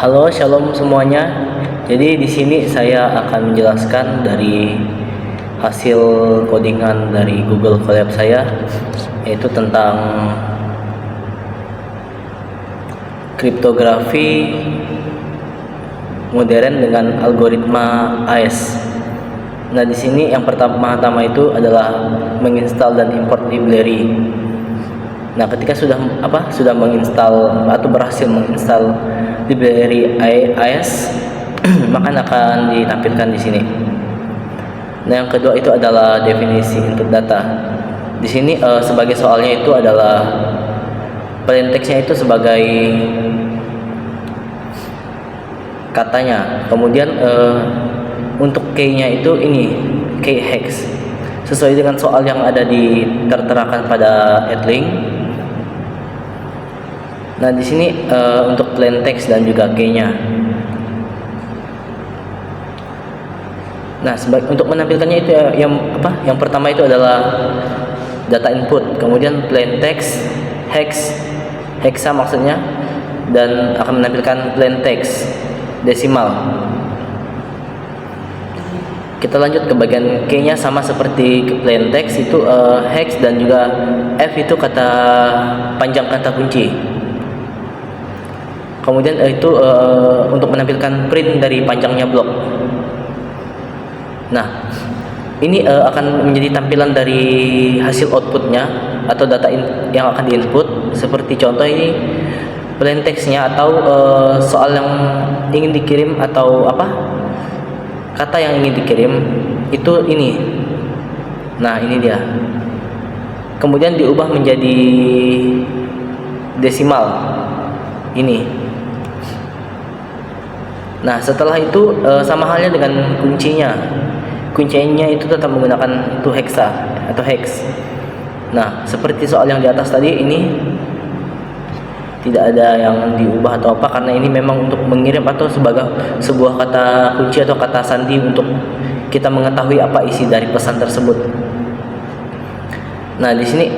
Halo, shalom semuanya. Jadi di sini saya akan menjelaskan dari hasil codingan dari Google Colab saya, yaitu tentang kriptografi modern dengan algoritma AES. Nah, di sini yang pertama-tama itu adalah menginstal dan import library. Nah, ketika sudah menginstal atau berhasil menginstal library AES, maka akan ditampilkan di sini. Nah, yang kedua itu adalah definisi input data. Di sini sebagai soalnya itu adalah plain text-nya itu sebagai katanya. Kemudian untuk key-nya itu ini key hex. Sesuai dengan soal yang ada terterakan pada link. Nah, di sini untuk plain text dan juga key-nya. Nah, untuk menampilkannya itu yang pertama itu adalah data input, kemudian plain text, hexa maksudnya, dan akan menampilkan plain text desimal. Kita lanjut ke bagian key-nya, sama seperti plain text itu hex, dan juga f itu panjang kata kunci. Kemudian itu untuk menampilkan print dari panjangnya blok. Nah, ini akan menjadi tampilan dari hasil outputnya atau data yang akan diinput. Seperti contoh ini plain text-nya atau soal yang ingin dikirim atau kata yang ingin dikirim itu ini. Nah, ini dia. Kemudian diubah menjadi desimal ini. Nah, setelah itu sama halnya dengan kuncinya itu tetap menggunakan itu hexa atau hex. Nah, seperti soal yang di atas tadi, ini tidak ada yang diubah atau karena ini memang untuk mengirim atau sebagai sebuah kata kunci atau kata sandi untuk kita mengetahui apa isi dari pesan tersebut. Nah, di sini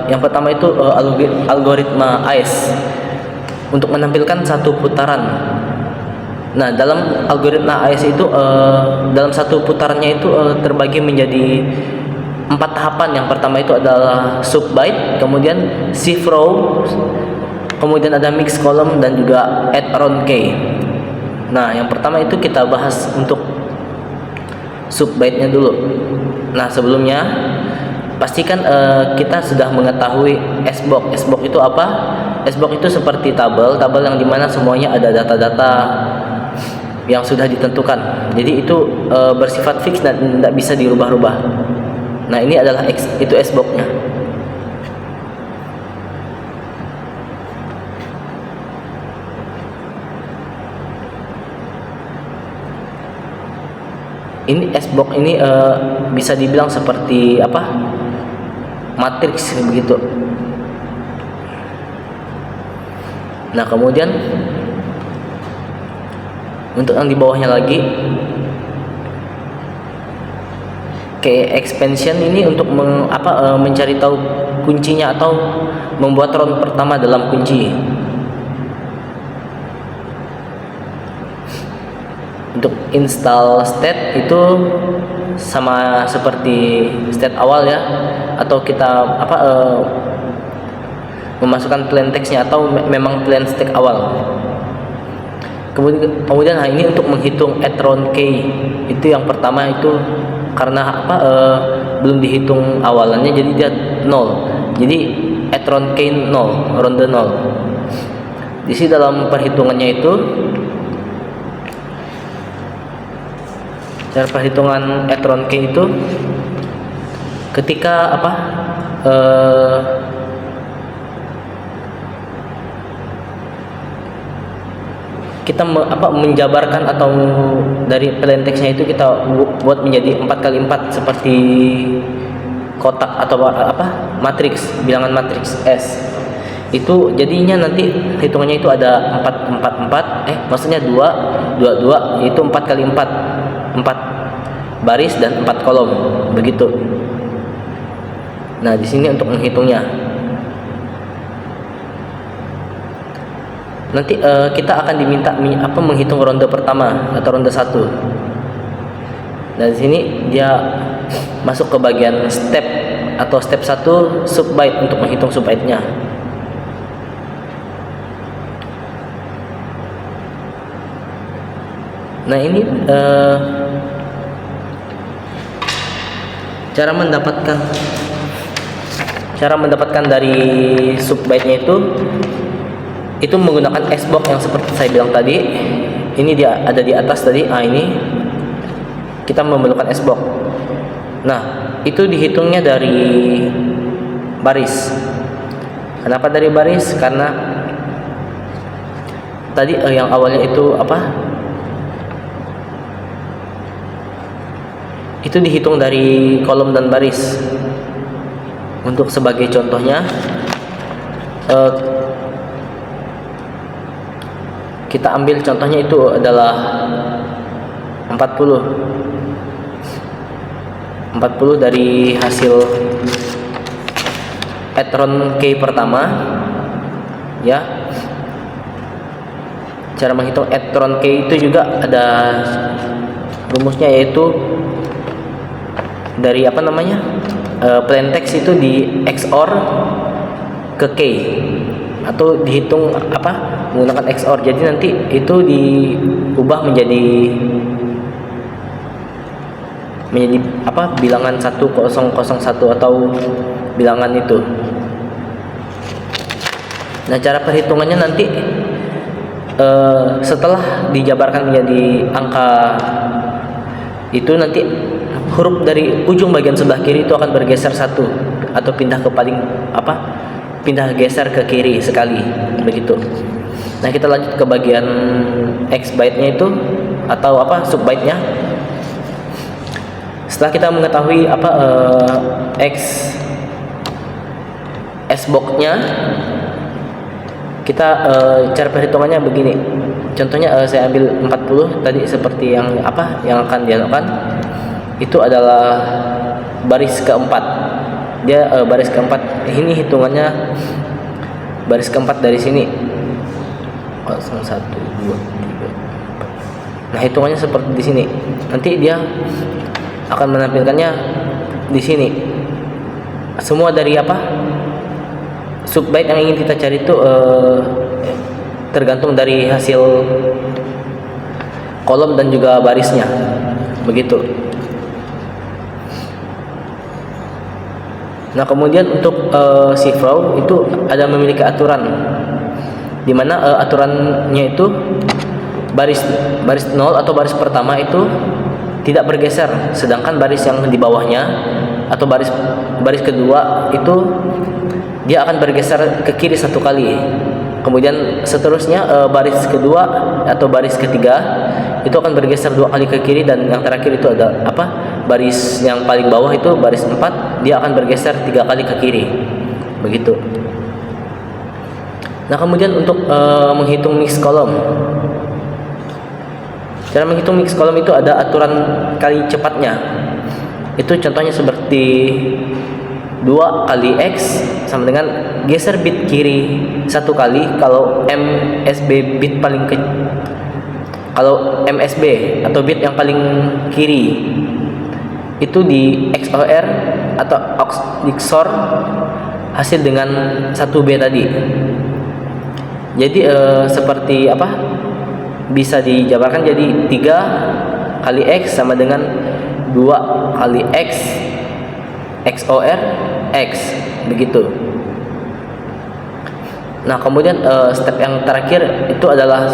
yang pertama itu algoritma AES untuk menampilkan satu putaran. Nah, dalam algoritma AES itu dalam satu putarannya itu terbagi menjadi 4 tahapan. Yang pertama itu adalah sub byte, kemudian shift row, kemudian ada mix column, dan juga add round key. Nah, yang pertama itu kita bahas untuk sub byte-nya dulu. Nah, sebelumnya pastikan kita sudah mengetahui SBOX. SBOX itu apa? SBOX itu seperti tabel yang dimana semuanya ada data-data yang sudah ditentukan. Jadi itu bersifat fix dan tidak bisa dirubah-rubah. Nah, ini adalah itu SBOX-nya. Ini SBOX ini bisa dibilang seperti matriks begitu. Nah, kemudian untuk yang di bawahnya lagi key expansion ini untuk mencari tahu kuncinya atau membuat round pertama dalam kunci. Untuk install state itu sama seperti state awal ya, atau kita memasukkan plain text-nya atau memang plain stack awal. Kemudian ini untuk menghitung add round key itu yang pertama itu karena belum dihitung awalannya, jadi dia 0. Jadi add round key 0, ronde 0. Di sini dalam perhitungannya itu, cara perhitungan add round key itu ketika kita menjabarkan atau dari plain text-nya itu kita buat menjadi 4x4 seperti kotak atau matriks, bilangan matriks S. Itu jadinya nanti hitungannya itu ada 4 maksudnya 2 itu 4x4, 4 baris dan 4 kolom begitu. Nah, di sini untuk menghitungnya. Nanti kita akan diminta menghitung ronde pertama atau ronde 1. Dan di sini dia masuk ke bagian step atau step 1 sub byte untuk menghitung sub byte-nya. Nah, ini cara mendapatkan dari sub byte-nya itu menggunakan S-box yang seperti saya bilang tadi. Ini dia ada di atas tadi. Ini kita memerlukan S-box. Nah, itu dihitungnya dari baris. Kenapa dari baris? Karena tadi yang awalnya itu itu dihitung dari kolom dan baris. Untuk sebagai contohnya, kita ambil contohnya itu adalah 40 dari hasil etron K pertama, ya. Cara menghitung etron K itu juga ada rumusnya, yaitu dari plain text itu di XOR ke K atau dihitung menggunakan XOR. Jadi nanti itu diubah menjadi bilangan 1001 atau bilangan itu. Nah, cara perhitungannya nanti setelah dijabarkan menjadi angka itu, nanti huruf dari ujung bagian sebelah kiri itu akan bergeser 1 atau pindah geser ke kiri sekali, begitu. Nah, kita lanjut ke bagian X byte-nya itu atau sub byte-nya. Setelah kita mengetahui S-box-nya, kita cara perhitungannya begini. Contohnya saya ambil 40 tadi seperti yang akan dilakukan. Itu adalah baris keempat. Dia baris keempat. Ini hitungannya baris keempat dari sini. 1, 2, 3, 4. Nah, hitungannya seperti di sini. Nanti dia akan menampilkannya di sini. Semua dari sub byte yang ingin kita cari itu tergantung dari hasil kolom dan juga barisnya, begitu. Nah, kemudian untuk cifra itu ada memiliki aturan, di mana aturannya itu baris 0 atau baris pertama itu tidak bergeser, sedangkan baris yang di bawahnya atau baris kedua itu dia akan bergeser ke kiri 1 kali. Kemudian seterusnya baris kedua atau baris ketiga itu akan bergeser 2 kali ke kiri, dan yang terakhir itu ada baris yang paling bawah itu baris 4, dia akan bergeser 3 kali ke kiri, begitu. Nah, kemudian untuk menghitung mix kolom, cara menghitung mix kolom itu ada aturan kali cepatnya. Itu contohnya seperti 2 kali X sama dengan geser bit kiri 1 kali kalau MSB bit paling kalau MSB atau bit yang paling kiri itu di XOR atau XOR hasil dengan 1B tadi. Jadi seperti bisa dijabarkan jadi 3 kali X sama dengan 2 kali X XOR X, begitu. Nah, kemudian step yang terakhir itu adalah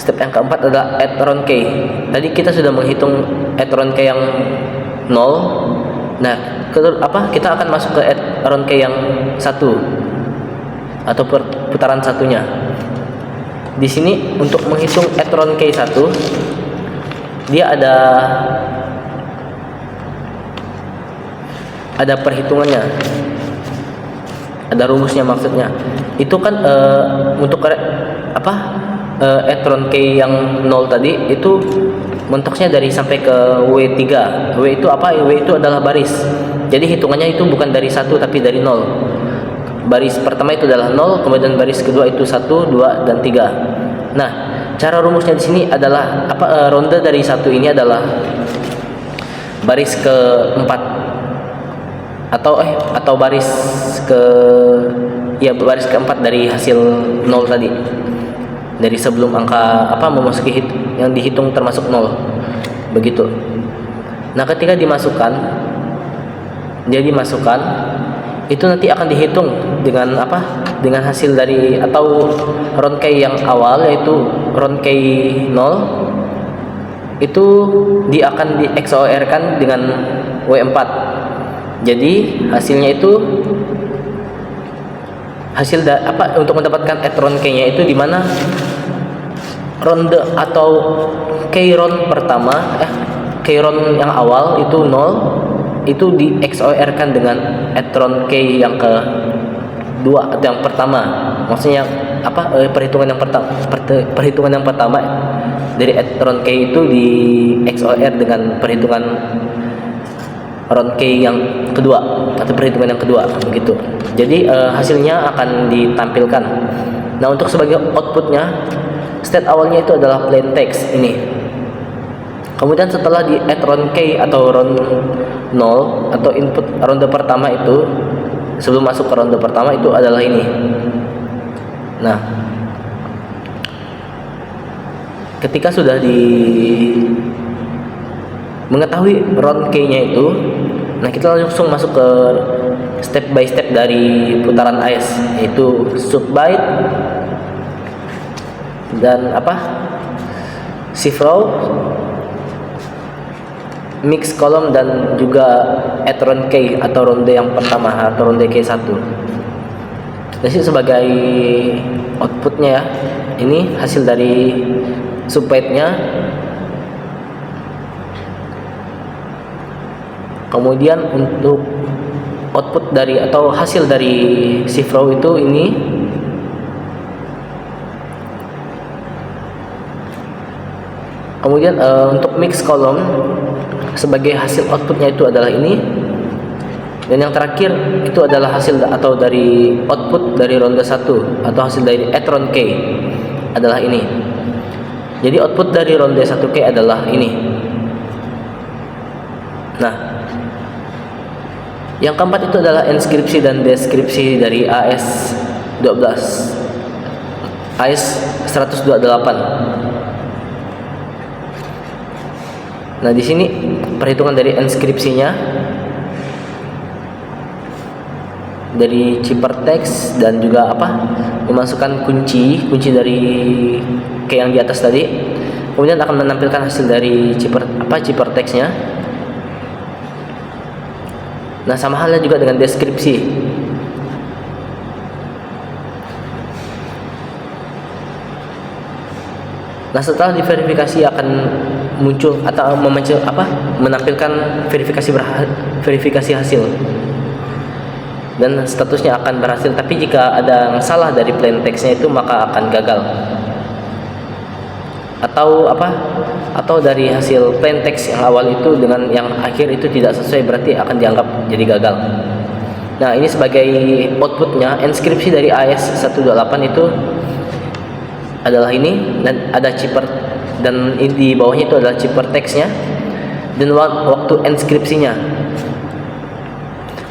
step yang keempat adalah etron K. Tadi kita sudah menghitung etron K yang 0. Nah, kita akan masuk ke etron K yang 1 atau putaran satunya. Di sini untuk menghitung etron K1 dia ada perhitungannya, ada rumusnya maksudnya. Itu kan untuk etron K yang 0 tadi itu mentoknya dari sampai ke W3. W itu W itu adalah baris. Jadi hitungannya itu bukan dari 1 tapi dari 0. baris pertama itu adalah 0, kemudian baris kedua itu 1, 2, dan 3. Nah, cara rumusnya di sini adalah ronde dari 1 ini adalah baris keempat atau baris baris keempat dari hasil 0 tadi. Dari sebelum angka memasuki yang dihitung termasuk 0. Begitu. Nah, ketika dimasukkan itu nanti akan dihitung dengan dengan hasil dari atau round K yang awal, yaitu round K 0 itu akan di XOR kan dengan W4. Jadi hasilnya itu untuk mendapatkan round K-nya itu di mana ronde atau K round pertama K round yang awal itu 0 itu di XOR kan dengan round K yang kedua atau yang pertama. Maksudnya perhitungan yang pertama dari round K itu di XOR dengan perhitungan round K yang kedua atau perhitungan yang kedua begitu. Jadi hasilnya akan ditampilkan. Nah, untuk sebagai outputnya, state awalnya itu adalah plain text ini. Kemudian setelah di add round K atau round 0 atau input ronde pertama itu, sebelum masuk ke ronde pertama itu adalah ini. Nah, ketika sudah mengetahui round K-nya itu, nah kita langsung masuk ke step by step dari putaran AES, yaitu subbyte dan shift row, mix column, dan juga add round K atau ronde yang pertama atau ronde K1. Jadi sebagai outputnya ya, ini hasil dari subbyte-nya. Kemudian untuk output dari atau hasil dari shift row itu ini. Kemudian untuk mix column sebagai hasil outputnya itu adalah ini. Dan yang terakhir itu adalah hasil atau dari output dari ronde 1 atau hasil dari add round K adalah ini. Jadi output dari ronde 1K adalah ini. Nah, yang keempat itu adalah inskripsi dan deskripsi dari AES 128. Nah, di sini perhitungan dari inskripsinya dari ciphertext dan juga memasukkan kunci dari K yang di atas tadi. Kemudian akan menampilkan hasil dari ciphertextnya. Nah, sama halnya juga dengan deskripsi. Nah, setelah diverifikasi akan muncul atau menampilkan verifikasi hasil. Dan statusnya akan berhasil. Tapi jika ada yang salah dari plain text-nya itu maka akan gagal. Atau dari hasil plain text yang awal itu dengan yang akhir itu tidak sesuai, berarti akan dianggap jadi gagal. Nah, ini sebagai outputnya, inskripsi dari AES 128 itu adalah ini, dan ada dan di bawahnya itu adalah ciphertextnya dan waktu inskripsinya.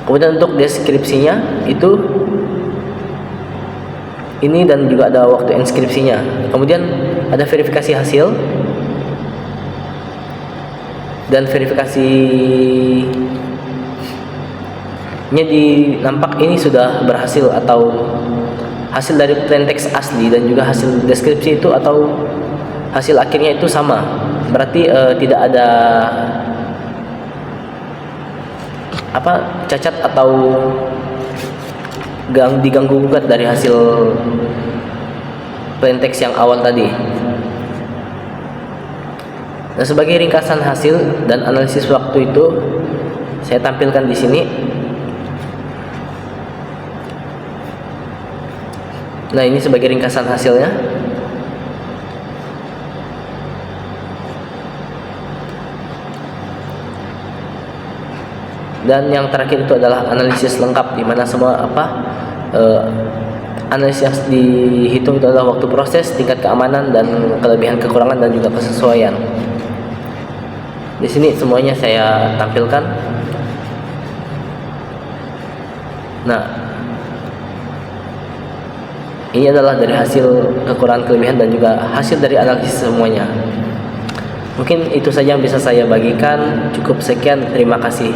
Kemudian untuk deskripsinya itu ini, dan juga ada waktu inskripsinya. Kemudian ada verifikasi hasil, dan verifikasinya nampak ini sudah berhasil atau hasil dari plain text asli, dan juga hasil deskripsi itu atau hasil akhirnya itu sama. Berarti tidak ada cacat atau diganggu gugat dari hasil plain text yang awal tadi. Nah, sebagai ringkasan hasil dan analisis waktu itu saya tampilkan di sini. Nah, ini sebagai ringkasan hasilnya. Dan yang terakhir itu adalah analisis lengkap, di mana semua Eh, Analisis yang dihitung itu adalah waktu proses, tingkat keamanan, dan kelebihan kekurangan dan juga kesesuaian. Di sini semuanya saya tampilkan. Nah, ini adalah dari hasil kekurangan, kelebihan, dan juga hasil dari analisis semuanya. Mungkin itu saja yang bisa saya bagikan. Cukup sekian, terima kasih.